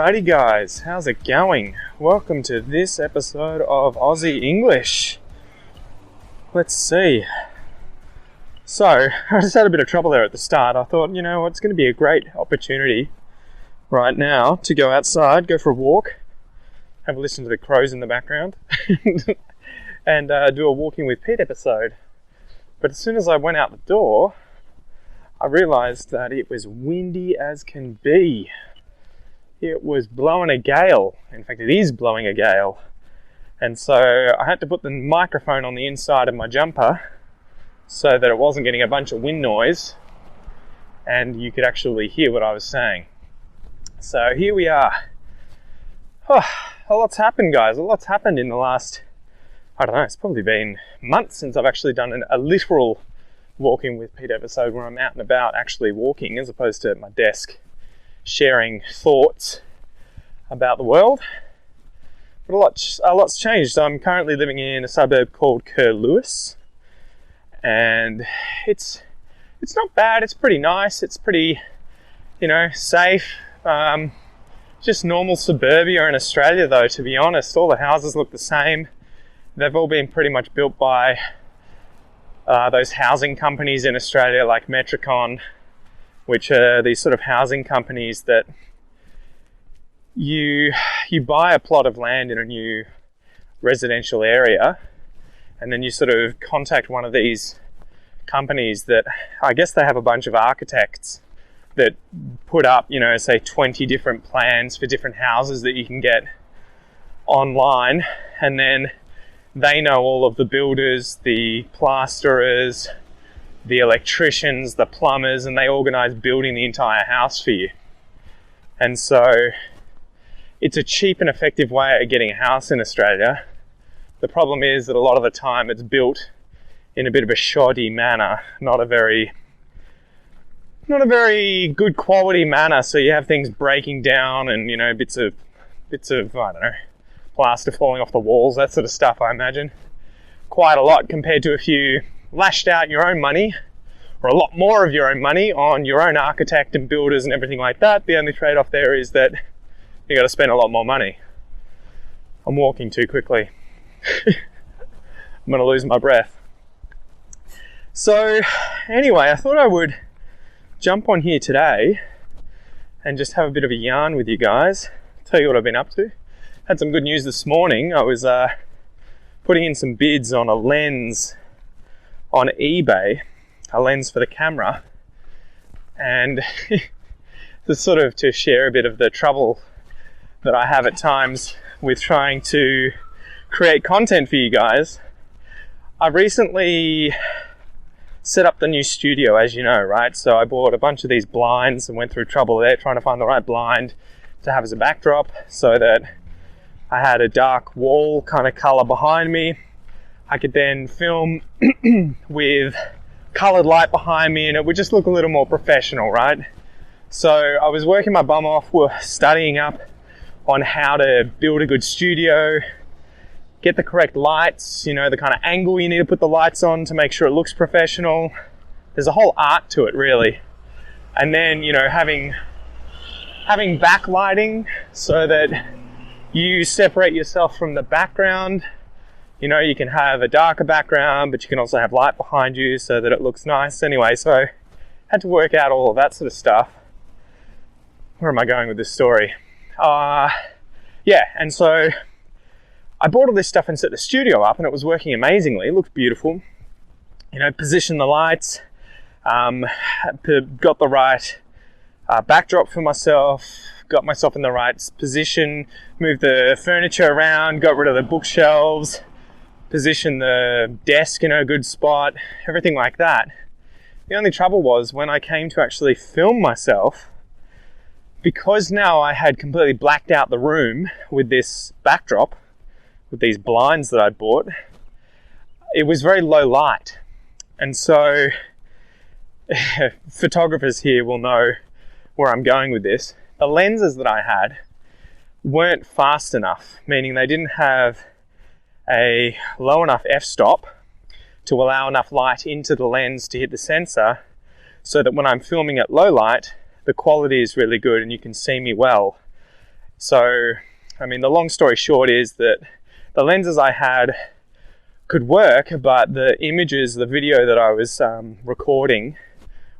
Alrighty guys, how's it going? Welcome to this episode of Aussie English. Let's see. So, I just had a bit of trouble there at the start. I thought, it's going to be a great opportunity right now to go outside, go for a walk, have a listen to the crows in the background, and do a Walking with Pete episode. But as soon as I went out the door, I realised that it was windy as can be. It was blowing a gale. In fact, it is blowing a gale. And so I had to put the microphone on the inside of my jumper so that it wasn't getting a bunch of wind noise and you could actually hear what I was saying. So here we are. A lot's happened, guys. A lot's happened in the last, it's probably been months since I've actually done a literal Walking with Pete episode where I'm out and about actually walking as opposed to at my desk sharing thoughts about the world. But a lot's changed. I'm currently living in a suburb called Curlewis, and it's not bad. It's pretty nice. It's pretty, safe. Just normal suburbia in Australia, though, to be honest. All the houses look the same. They've all been pretty much built by those housing companies in Australia like Metricon, which are these sort of housing companies that you buy a plot of land in a new residential area, and then you sort of contact one of these companies that, I guess they have a bunch of architects that put up, say 20 different plans for different houses that you can get online, and then they know all of the builders, the plasterers, the electricians, the plumbers, and they organise building the entire house for you. And so it's a cheap and effective way of getting a house in Australia. The problem is that a lot of the time it's built in a bit of a shoddy manner, not a very good quality manner. So you have things breaking down and, bits of plaster falling off the walls, that sort of stuff, I imagine. Quite a lot compared to if you lashed out your own money, or a lot more of your own money, on your own architect and builders and everything like that. The only trade-off there is that you got to spend a lot more money. I'm walking too quickly. I'm going to lose my breath. So anyway, I thought I would jump on here today and just have a bit of a yarn with you guys. Tell you what I've been up to. Had some good news this morning. I was putting in some bids on a lens on eBay, a lens for the camera, and to share a bit of the trouble that I have at times with trying to create content for you guys. I recently set up the new studio, as you know, right? So I bought a bunch of these blinds and went through trouble there trying to find the right blind to have as a backdrop so that I had a dark wall kind of color behind me. I could then film with colored light behind me and it would just look a little more professional, right? So I was working my bum off, studying up on how to build a good studio, get the correct lights, the kind of angle you need to put the lights on to make sure it looks professional. There's a whole art to it, really. And then, having backlighting so that you separate yourself from the background. You can have a darker background, but you can also have light behind you so that it looks nice. Anyway, so I had to work out all of that sort of stuff. Where am I going with this story? And so I bought all this stuff and set the studio up, and it was working amazingly. It looked beautiful. Positioned the lights, got the right backdrop for myself, got myself in the right position, moved the furniture around, got rid of the bookshelves, positioned the desk in a good spot, everything like that. The only trouble was when I came to actually film myself, because now I had completely blacked out the room with this backdrop, with these blinds that I'd bought, it was very low light. And so photographers here will know where I'm going with this. The lenses that I had weren't fast enough, meaning they didn't have a low enough f-stop to allow enough light into the lens to hit the sensor so that when I'm filming at low light, the quality is really good and you can see me well. So, I mean, the long story short is that the lenses I had could work, but the images, the video that I was recording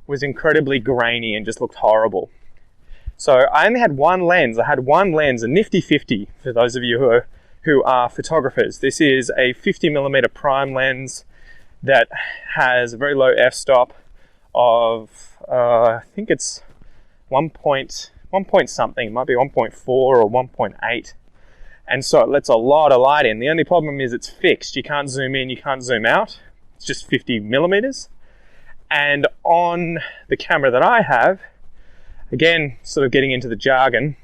was incredibly grainy and just looked horrible. So I only had one lens. I had one lens, a nifty 50 for those of you who are photographers. This is a 50mm prime lens that has a very low f-stop of, I think it's 1 point something. It might be 1.4 or 1.8. And so it lets a lot of light in. The only problem is it's fixed. You can't zoom in, you can't zoom out. It's just 50mm. And on the camera that I have, again, sort of getting into the jargon,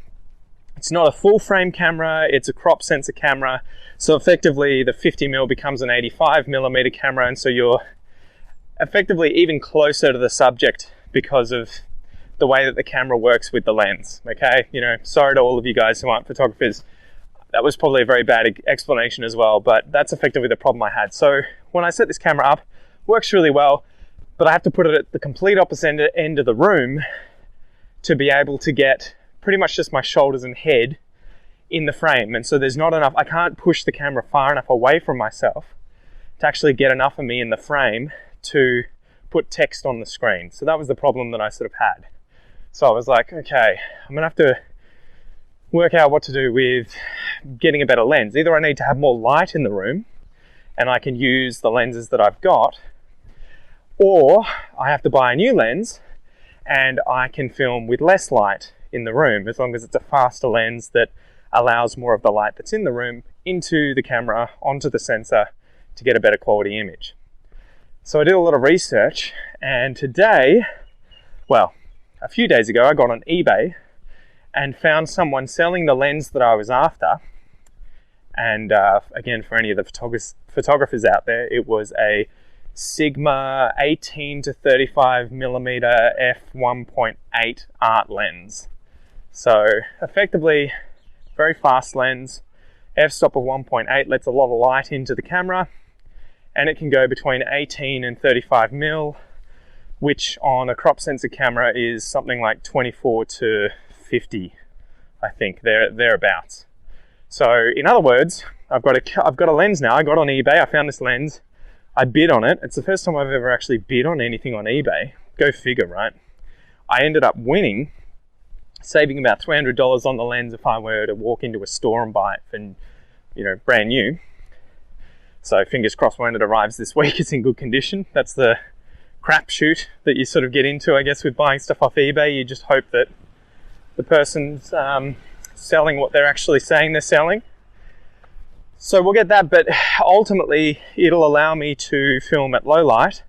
it's not a full frame camera, it's a crop sensor camera. So effectively the 50mm becomes an 85mm camera, and so you're effectively even closer to the subject because of the way that the camera works with the lens. Okay, sorry to all of you guys who aren't photographers. That was probably a very bad explanation as well, but that's effectively the problem I had. So when I set this camera up, it works really well, but I have to put it at the complete opposite end of the room to be able to get pretty much just my shoulders and head in the frame. And so there's not enough, I can't push the camera far enough away from myself to actually get enough of me in the frame to put text on the screen. So that was the problem that I sort of had. So I was like, okay, I'm gonna have to work out what to do with getting a better lens. Either I need to have more light in the room and I can use the lenses that I've got, or I have to buy a new lens and I can film with less light in the room, as long as it's a faster lens that allows more of the light that's in the room into the camera, onto the sensor, to get a better quality image. So I did a lot of research, and today, well, a few days ago, I got on eBay and found someone selling the lens that I was after. And again, for any of the photographers out there, it was a Sigma 18 to 35mm f1.8 art lens. So effectively, very fast lens, f-stop of 1.8 lets a lot of light into the camera, and it can go between 18 and 35mm, which on a crop sensor camera is something like 24 to 50, I think, thereabouts. So in other words, I've got a lens now. I got on eBay, I found this lens, I bid on it. It's the first time I've ever actually bid on anything on eBay. Go figure, right? I ended up winning, saving about $300 on the lens if I were to walk into a store and buy it for, brand new. So fingers crossed when it arrives this week, it's in good condition. That's the crapshoot that you sort of get into, I guess, with buying stuff off eBay. You just hope that the person's selling what they're actually saying they're selling. So we'll get that, but ultimately it'll allow me to film at low light.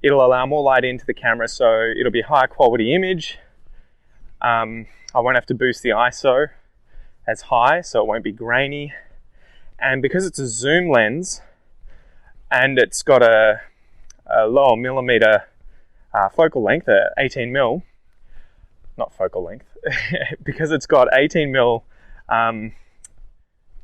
It'll allow more light into the camera, so it'll be higher quality image. I won't have to boost the ISO as high, so it won't be grainy. And because it's a zoom lens and it's got a lower millimeter focal length, 18mm, not focal length, because it's got 18mm,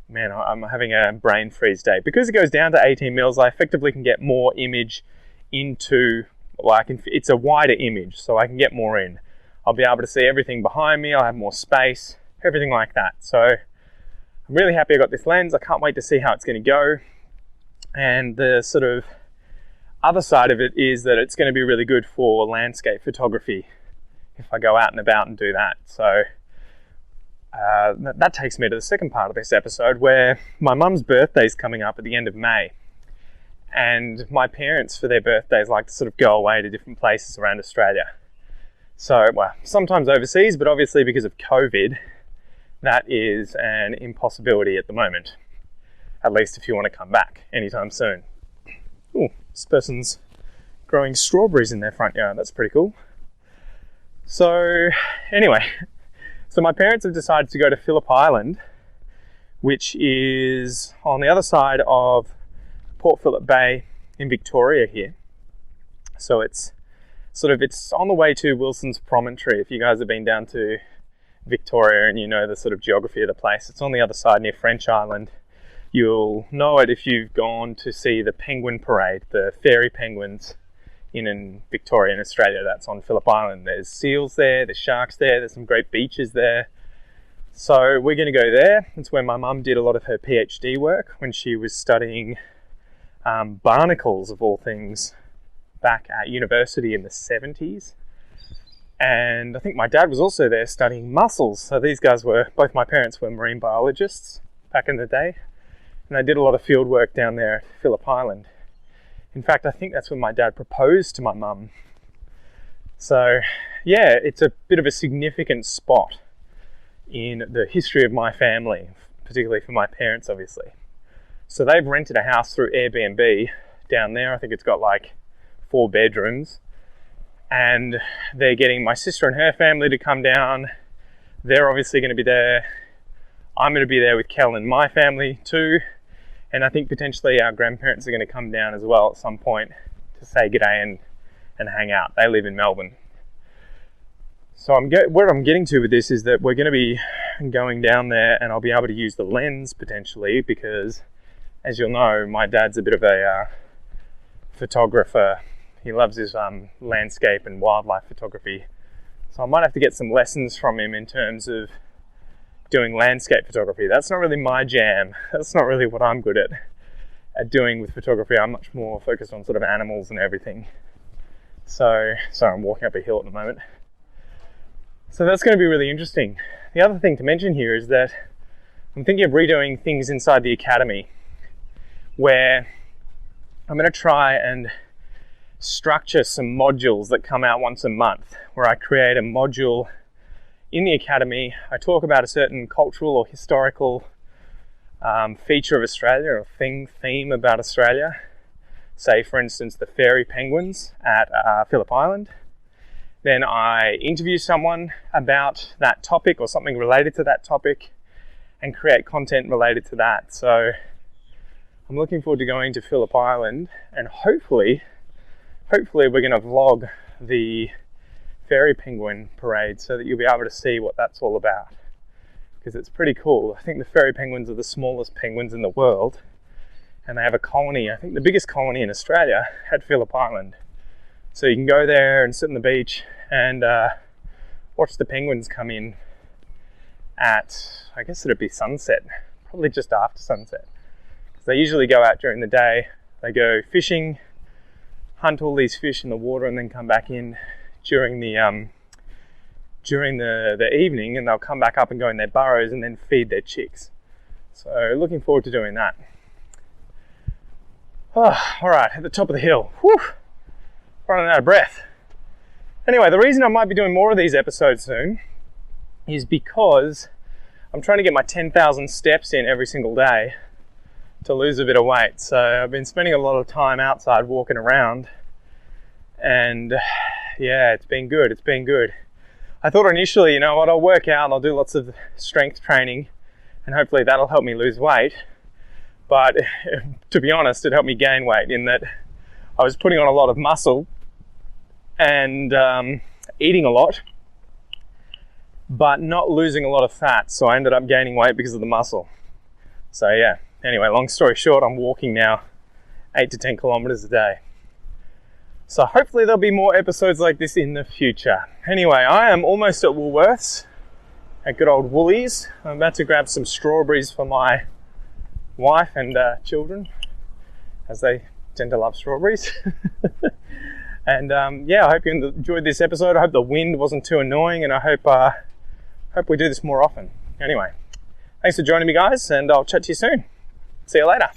man, I'm having a brain freeze day. Because it goes down to 18mm, I effectively can get more image into, it's a wider image, so I can get more in. I'll be able to see everything behind me, I'll have more space, everything like that. So I'm really happy I got this lens. I can't wait to see how it's going to go. And the sort of other side of it is that it's going to be really good for landscape photography if I go out and about and do that. So that takes me to the second part of this episode, where my mum's birthday is coming up at the end of May. And my parents, for their birthdays, like to sort of go away to different places around Australia. So, well, sometimes overseas, but obviously because of COVID, that is an impossibility at the moment. At least if you want to come back anytime soon. Ooh, this person's growing strawberries in their front yard. That's pretty cool. So, anyway, so my parents have decided to go to Phillip Island, which is on the other side of Port Phillip Bay in Victoria here. So it's on the way to Wilson's Promontory. If you guys have been down to Victoria and you know the sort of geography of the place, it's on the other side near French Island. You'll know it if you've gone to see the penguin parade, the fairy penguins in Victoria in Australia. That's on Phillip Island. There's seals there, there's sharks there, there's some great beaches there. So we're going to go there. It's where my mum did a lot of her PhD work when she was studying barnacles, of all things, back at university in the 70s. And I think my dad was also there studying mussels. So these guys both my parents were marine biologists back in the day. And they did a lot of field work down there at Phillip Island. In fact, I think that's when my dad proposed to my mum. So yeah, it's a bit of a significant spot in the history of my family, particularly for my parents, obviously. So they've rented a house through Airbnb down there. I think it's got like 4 bedrooms. And they're getting my sister and her family to come down. They're obviously going to be there. I'm going to be there with Kel and my family too. And I think potentially our grandparents are going to come down as well at some point to say g'day and hang out. They live in Melbourne. So where I'm getting to with this is that we're going to be going down there and I'll be able to use the lens potentially because, as you'll know, my dad's a bit of a photographer. He loves his landscape and wildlife photography. So I might have to get some lessons from him in terms of doing landscape photography. That's not really my jam. That's not really what I'm good at doing with photography. I'm much more focused on sort of animals and everything. So I'm walking up a hill at the moment. So that's going to be really interesting. The other thing to mention here is that I'm thinking of redoing things inside the academy where I'm going to try and structure some modules that come out once a month, where I create a module in the academy. I talk about a certain cultural or historical feature of Australia or theme about Australia. Say, for instance, the fairy penguins at Phillip Island. Then I interview someone about that topic or something related to that topic and create content related to that. So I'm looking forward to going to Phillip Island and hopefully we're going to vlog the fairy penguin parade so that you'll be able to see what that's all about, because it's pretty cool. I think the fairy penguins are the smallest penguins in the world and they have a colony, I think the biggest colony in Australia, at Phillip Island. So you can go there and sit on the beach and watch the penguins come in at, I guess it'd be sunset, probably just after sunset. Because they usually go out during the day, they go fishing, hunt all these fish in the water and then come back in during the evening, and they'll come back up and go in their burrows and then feed their chicks. So looking forward to doing that. Oh, all right, at the top of the hill. Whew. Running out of breath. Anyway, the reason I might be doing more of these episodes soon is because I'm trying to get my 10,000 steps in every single day to lose a bit of weight. So I've been spending a lot of time outside walking around and yeah, it's been good. I thought initially, you know what, I'll work out and I'll do lots of strength training and hopefully that'll help me lose weight. But to be honest, it helped me gain weight in that I was putting on a lot of muscle and eating a lot, but not losing a lot of fat. So I ended up gaining weight because of the muscle. So yeah, anyway, long story short, I'm walking now 8 to 10 kilometers a day. So hopefully there'll be more episodes like this in the future. Anyway, I am almost at Woolworths, at good old Woolies. I'm about to grab some strawberries for my wife and children, as they tend to love strawberries. And yeah, I hope you enjoyed this episode. I hope the wind wasn't too annoying, and I hope we do this more often. Anyway, thanks for joining me, guys, and I'll chat to you soon. See you later.